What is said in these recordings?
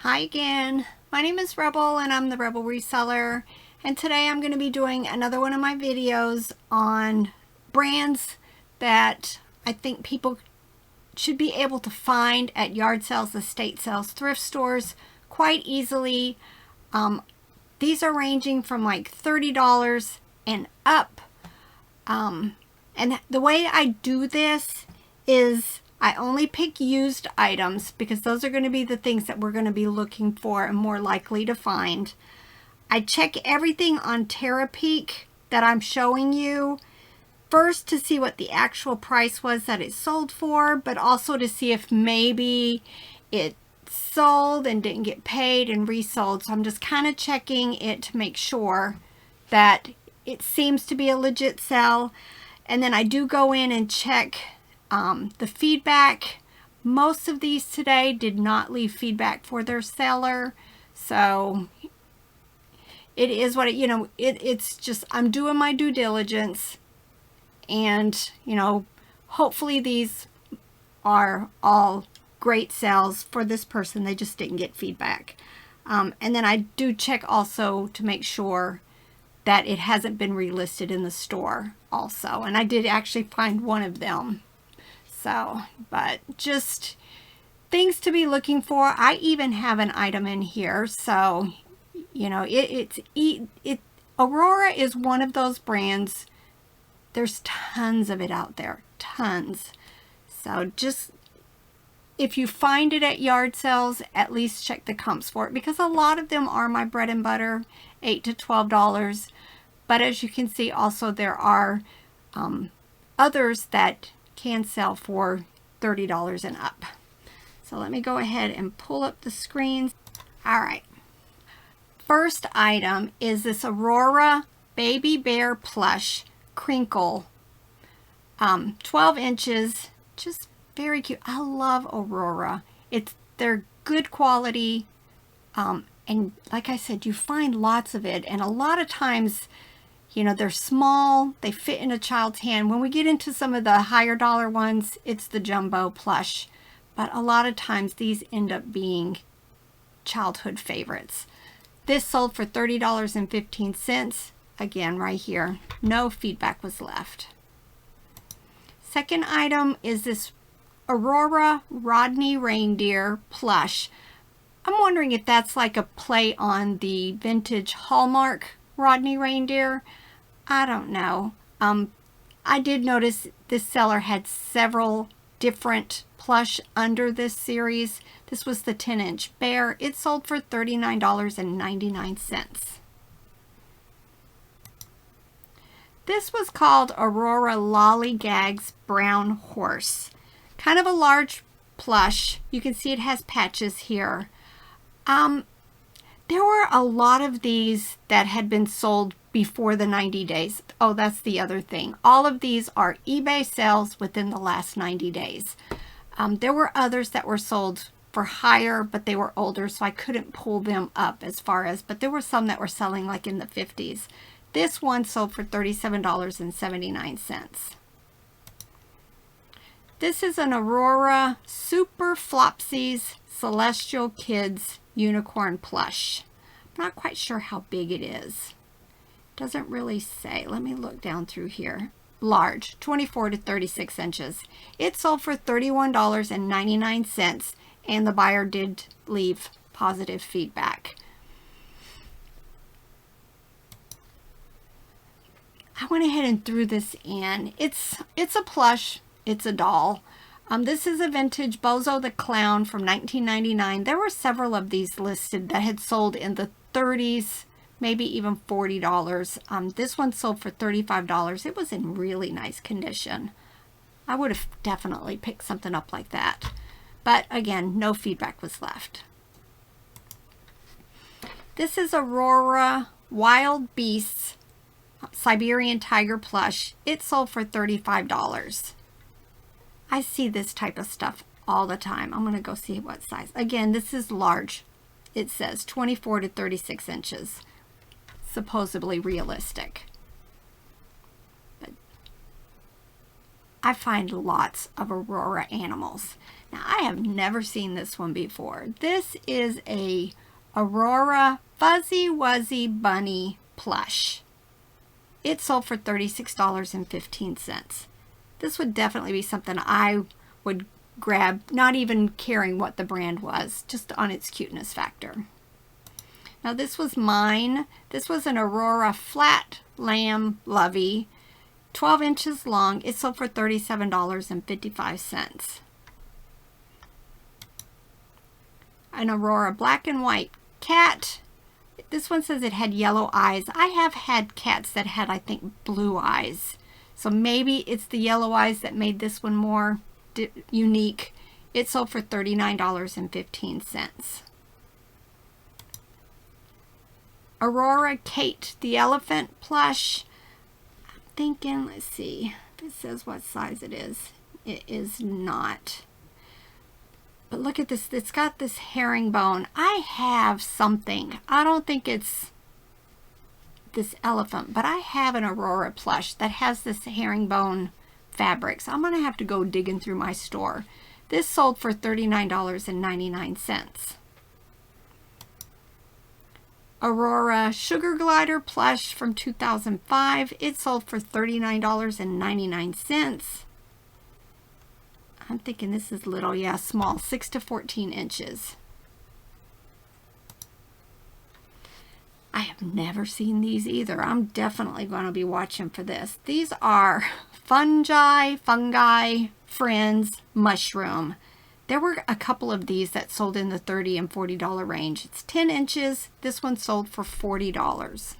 Hi again, my name is Rebel and I'm the Rebel Reseller, and today I'm going to be doing another one of my videos on brands that I think people should be able to find at yard sales, estate sales, thrift stores quite easily. These are ranging from like $30 and up. And the way I do this is I only pick used items because those are going to be the things that we're going to be looking for and more likely to find. I check everything on Terapeak that I'm showing you first to see what the actual price was that it sold for, but also to see if maybe it sold and didn't get paid and resold. So I'm just kind of checking it to make sure that it seems to be a legit sell. And then I do go in and check the feedback. Most of these today did not leave feedback for their seller, so it is what it, it's just, I'm doing my due diligence, and hopefully these are all great sales for this person. They just didn't get feedback. And then I do check also to make sure that it hasn't been relisted in the store also, and I did actually find one of them. So, but just things to be looking for. I even have an item in here. So, Aurora is one of those brands. There's tons of it out there, tons. So just, if you find it at yard sales, at least check the comps for it, because a lot of them are my bread and butter, $8 to $12. But as you can see, also there are others that can sell for $30 and up. So let me go ahead and pull up the screens. All right. First item is this Aurora Baby Bear Plush Crinkle. 12 inches. Just very cute. I love Aurora. They're good quality. And like I said, you find lots of it. And a lot of times, they're small, they fit in a child's hand. When we get into some of the higher dollar ones, it's the jumbo plush. But a lot of times these end up being childhood favorites. This sold for $30.15. Again, right here, no feedback was left. Second item is this Aurora Rodney Reindeer plush. I'm wondering if that's like a play on the vintage Hallmark Rodney Reindeer. I don't know. I did notice this seller had several different plush under this series. This was the 10-inch bear. It sold for $39.99. This was called Aurora Lollygags Brown Horse. Kind of a large plush. You can see it has patches here. There were a lot of these that had been sold before the 90 days. Oh, that's the other thing. All of these are eBay sales within the last 90 days. There were others that were sold for higher, but they were older, so I couldn't pull them up as far as, but there were some that were selling like in the 50s. This one sold for $37.79. This is an Aurora Super Flopsies Celestial Kids Unicorn Plush. I'm not quite sure how big it is. Doesn't really say. Let me look down through here. Large, 24 to 36 inches. It sold for $31.99, and the buyer did leave positive feedback. I went ahead and threw this in. It's a plush. It's a doll. This is a vintage Bozo the Clown from 1999. There were several of these listed that had sold in the 30s, maybe even $40. This one sold for $35. It was in really nice condition. I would have definitely picked something up like that. But again, no feedback was left. This is Aurora Wild Beasts Siberian Tiger Plush. It sold for $35. I see this type of stuff all the time. I'm going to go see what size. Again, this is large. It says 24 to 36 inches. Supposedly realistic. But I find lots of Aurora animals. Now, I have never seen this one before. This is a Aurora Fuzzy Wuzzy Bunny plush. It sold for $36.15. This would definitely be something I would grab, not even caring what the brand was, just on its cuteness factor. Now this was mine. This was an Aurora flat lamb lovey, 12 inches long. It sold for $37.55. An Aurora black and white cat. This one says it had yellow eyes. I have had cats that had, I think, blue eyes. So maybe it's the yellow eyes that made this one more unique. It sold for $39.15. Aurora Kate the elephant plush. I'm thinking, let's see if it says what size it is. It is not. But look at this. It's got this herringbone. I have something. I don't think it's this elephant, but I have an Aurora plush that has this herringbone fabric. So I'm going to have to go digging through my store. This sold for $39.99. Aurora Sugar Glider plush from 2005. It sold for $39.99. I'm thinking this is little, yeah, small, 6 to 14 inches. I have never seen these either. I'm definitely going to be watching for this. These are fungi, friends, mushroom. There were a couple of these that sold in the $30 and $40 range. It's 10 inches. This one sold for $40.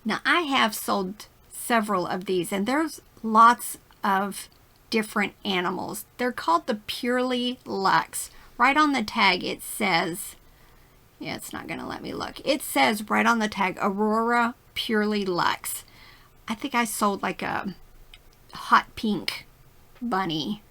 Now, I have sold several of these, and there's lots of different animals. They're called the Purely Luxe. Right on the tag, it says, yeah, it's not going to let me look. It says right on the tag, Aurora Purely Luxe. I think I sold like a hot pink bunny.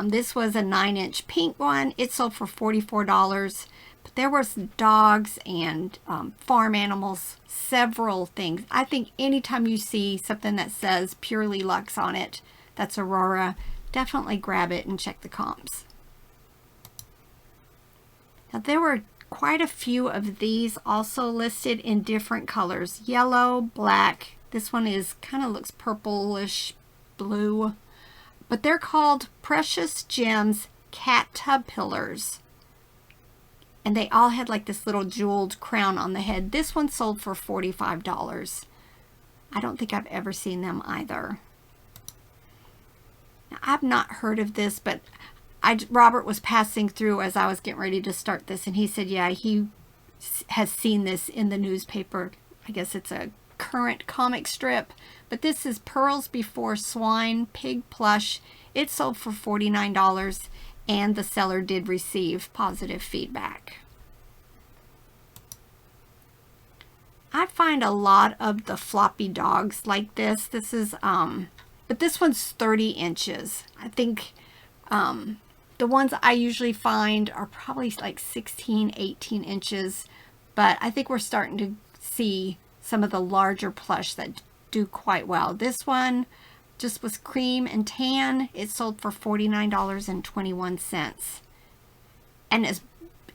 This was a 9-inch pink one. It sold for $44. But there was dogs and farm animals, several things. I think anytime you see something that says Purely Luxe on it, that's Aurora, definitely grab it and check the comps. Now there were quite a few of these also listed in different colors. Yellow, black. This one is kind of looks purplish blue. But they're called Precious Gems Cat Tub Pillars. And they all had like this little jeweled crown on the head. This one sold for $45. I don't think I've ever seen them either. Now, I've not heard of this, but Robert was passing through as I was getting ready to start this, and he said, yeah, he has seen this in the newspaper. I guess it's a current comic strip, but this is Pearls Before Swine Pig Plush. It sold for $49, and the seller did receive positive feedback. I find a lot of the floppy dogs like this. This is, but this one's 30 inches. I think the ones I usually find are probably like 16, 18 inches, but I think we're starting to see some of the larger plush that do quite well. This one just was cream and tan. It sold for $49.21. And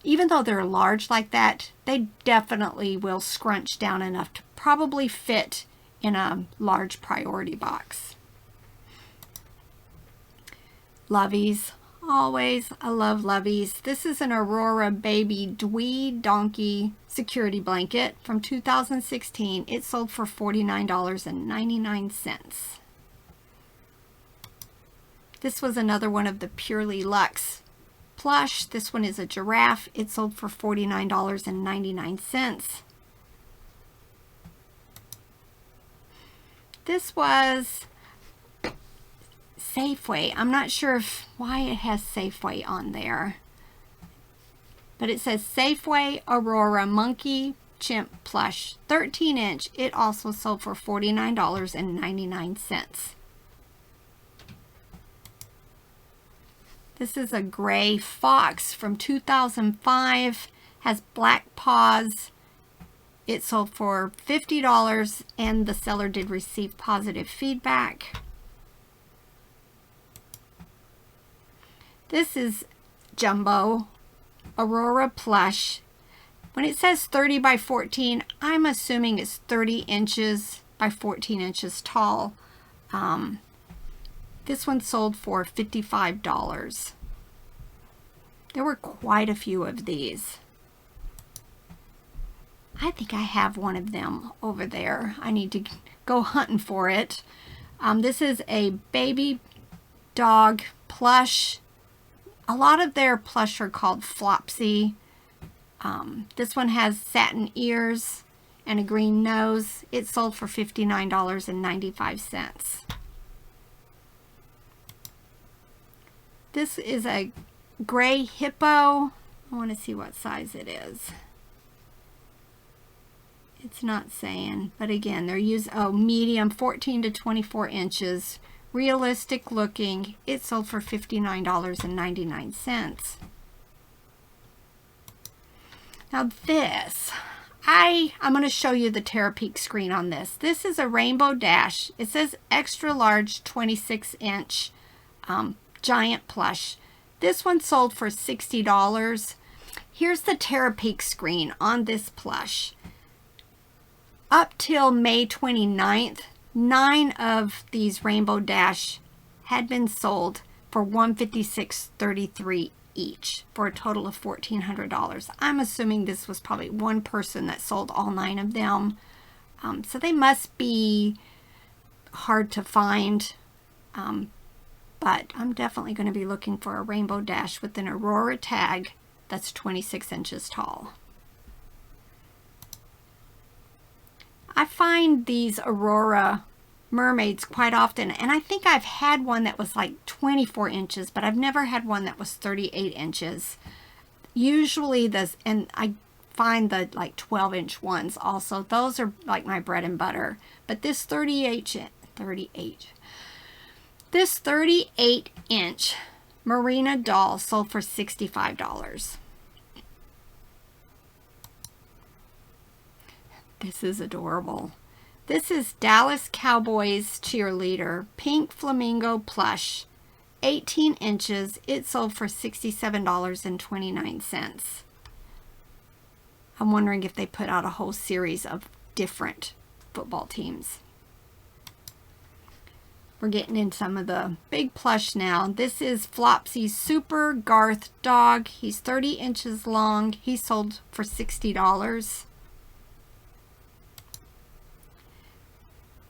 even though they're large like that, they definitely will scrunch down enough to probably fit in a large priority box. Loveys. Always, I love Loveys. This is an Aurora Baby Dwee Donkey security blanket from 2016. It sold for $49.99. This was another one of the Purely Luxe plush. This one is a giraffe. It sold for $49.99. This was Safeway. I'm not sure why it has Safeway on there, but it says Safeway Aurora Monkey Chimp Plush 13-inch. It also sold for $49.99. This is a gray fox from 2005. Has black paws. It sold for $50 and the seller did receive positive feedback. This is Jumbo Aurora Plush. When it says 30 by 14, I'm assuming it's 30 inches by 14 inches tall. This one sold for $55. There were quite a few of these. I think I have one of them over there. I need to go hunting for it. This is a baby dog plush. A lot of their plush are called Flopsy. This one has satin ears and a green nose. It sold for $59.95. This is a gray hippo. I want to see what size it is. It's not saying, but again, they're medium, 14 to 24 inches. Realistic looking. It sold for $59.99. Now this, I'm going to show you the Terapeak screen on this. This is a Rainbow Dash. It says extra large 26-inch giant plush. This one sold for $60. Here's the Terapeak screen on this plush. Up till May 29th, 9 of these Rainbow Dash had been sold for $156.33 each, for a total of $1,400. I'm assuming this was probably one person that sold all 9 of them. So they must be hard to find. But I'm definitely going to be looking for a Rainbow Dash with an Aurora tag that's 26 inches tall. I find these Aurora mermaids quite often, and I think I've had one that was like 24 inches, but I've never had one that was 38 inches. Usually and I find the like 12-inch ones also. Those are like my bread and butter. But this 38-inch Marina doll sold for $65. This is adorable. This is Dallas Cowboys Cheerleader Pink Flamingo Plush, 18 inches. It sold for $67.29. I'm wondering if they put out a whole series of different football teams. We're getting in some of the big plush now. This is Flopsy's Super Garth Dog. He's 30 inches long. He sold for $60.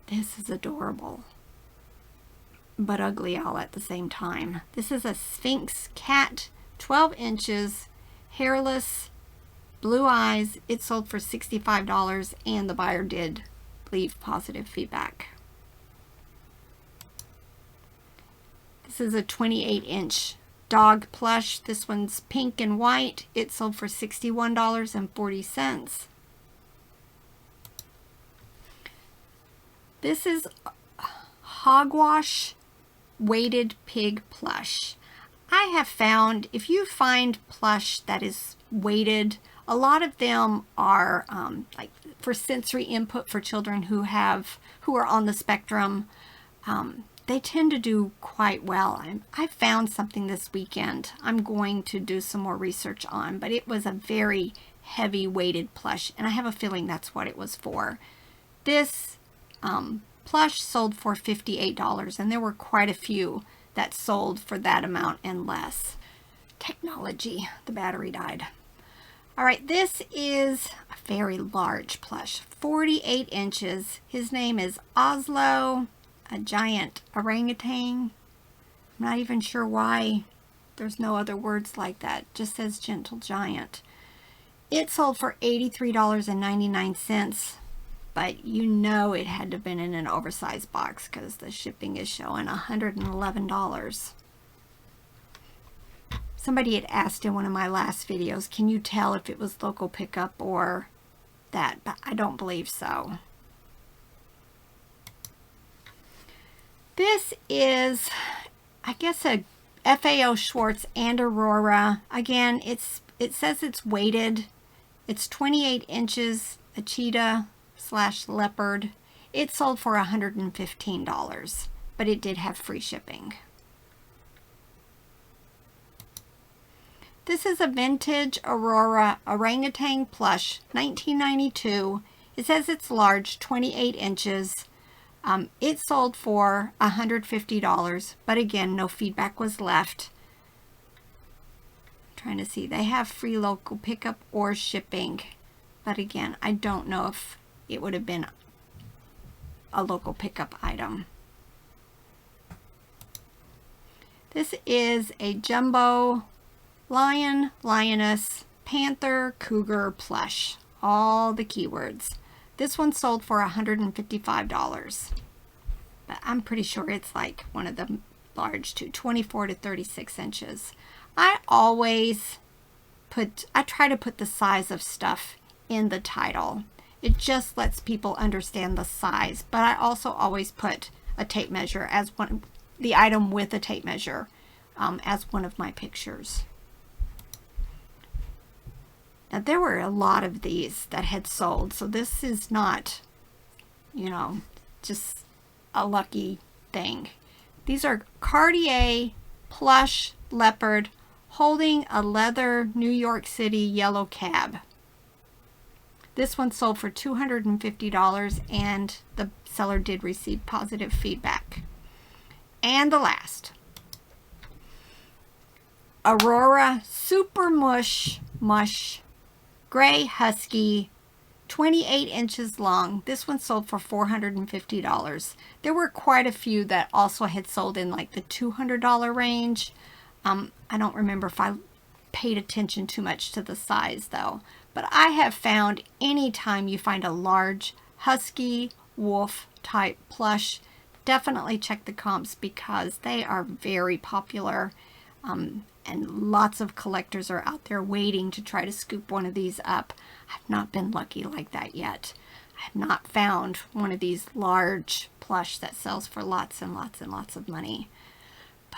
This is adorable, but ugly all at the same time. This is a Sphinx cat, 12 inches, hairless, blue eyes. It sold for $65 and the buyer did leave positive feedback. This is a 28-inch dog plush. This one's pink and white. It sold for $61.40. This is Hogwash weighted pig plush. I have found if you find plush that is weighted, a lot of them are like for sensory input for children who are on the spectrum. They tend to do quite well. I found something this weekend I'm going to do some more research on, but it was a very heavy weighted plush, and I have a feeling that's what it was for. This plush sold for $58, and there were quite a few that sold for that amount and less. Technology, the battery died. All right, this is a very large plush, 48 inches. His name is Oslo, a giant orangutan. I'm not even sure why there's no other words like that. It just says gentle giant. It sold for $83.99. But you know it had to have been in an oversized box because the shipping is showing $111. Somebody had asked in one of my last videos, can you tell if it was local pickup or that? But I don't believe so. This is, I guess, a FAO Schwartz and Aurora. Again, it says it's weighted. It's 28 inches. a cheetah / leopard. It sold for $115, but it did have free shipping. This is a vintage Aurora Orangutan plush, 1992. It says it's large, 28 inches. It sold for $150, but again, no feedback was left. I'm trying to see, they have free local pickup or shipping, but again, I don't know if it would have been a local pickup item. This is a jumbo lion, lioness, panther, cougar plush. All the keywords. This one sold for $155. But I'm pretty sure it's like one of the large too, 24 to 36 inches. I try to put the size of stuff in the title. It just lets people understand the size, but I also always put a tape measure as the item with a tape measure as one of my pictures. Now there were a lot of these that had sold, so this is not, you know, just a lucky thing. These are Cartier plush leopard holding a leather New York City yellow cab. This one sold for $250 and the seller did receive positive feedback. And the last, Aurora Super Mush Gray Husky, 28 inches long. This one sold for $450. There were quite a few that also had sold in like the $200 range. I don't remember if I paid attention too much to the size though. But I have found anytime you find a large husky wolf type plush, definitely check the comps because they are very popular. And lots of collectors are out there waiting to try to scoop one of these up. I've not been lucky like that yet. I have not found one of these large plush that sells for lots and lots and lots of money.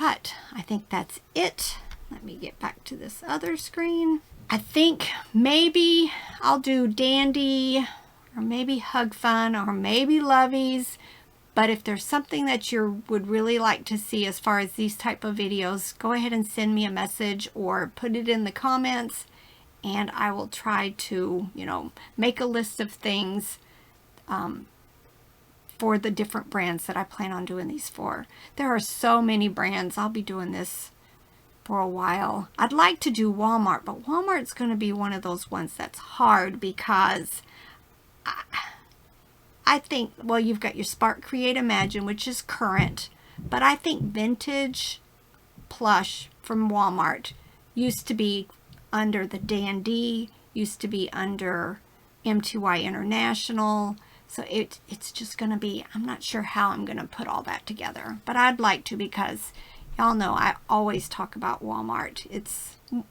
But I think that's it. Let me get back to this other screen. I think maybe I'll do Dandy or maybe Hug Fun or maybe Lovies. But if there's something that you would really like to see as far as these type of videos, go ahead and send me a message or put it in the comments and I will try to, you know, make a list of things for the different brands that I plan on doing these for. There are so many brands. I'll be doing this for a while. I'd like to do Walmart, but Walmart's going to be one of those ones that's hard because I think, well, you've got your Spark Create Imagine, which is current, but I think vintage plush from Walmart used to be under the Dandy, used to be under MTY International, so it's just going to be, I'm not sure how I'm going to put all that together, but I'd like to because y'all know I always talk about Walmart.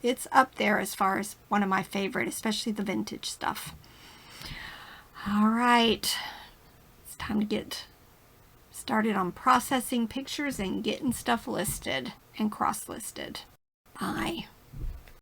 It's up there as far as one of my favorite, especially the vintage stuff. All right. Time to get started on processing pictures and getting stuff listed and cross-listed. Bye.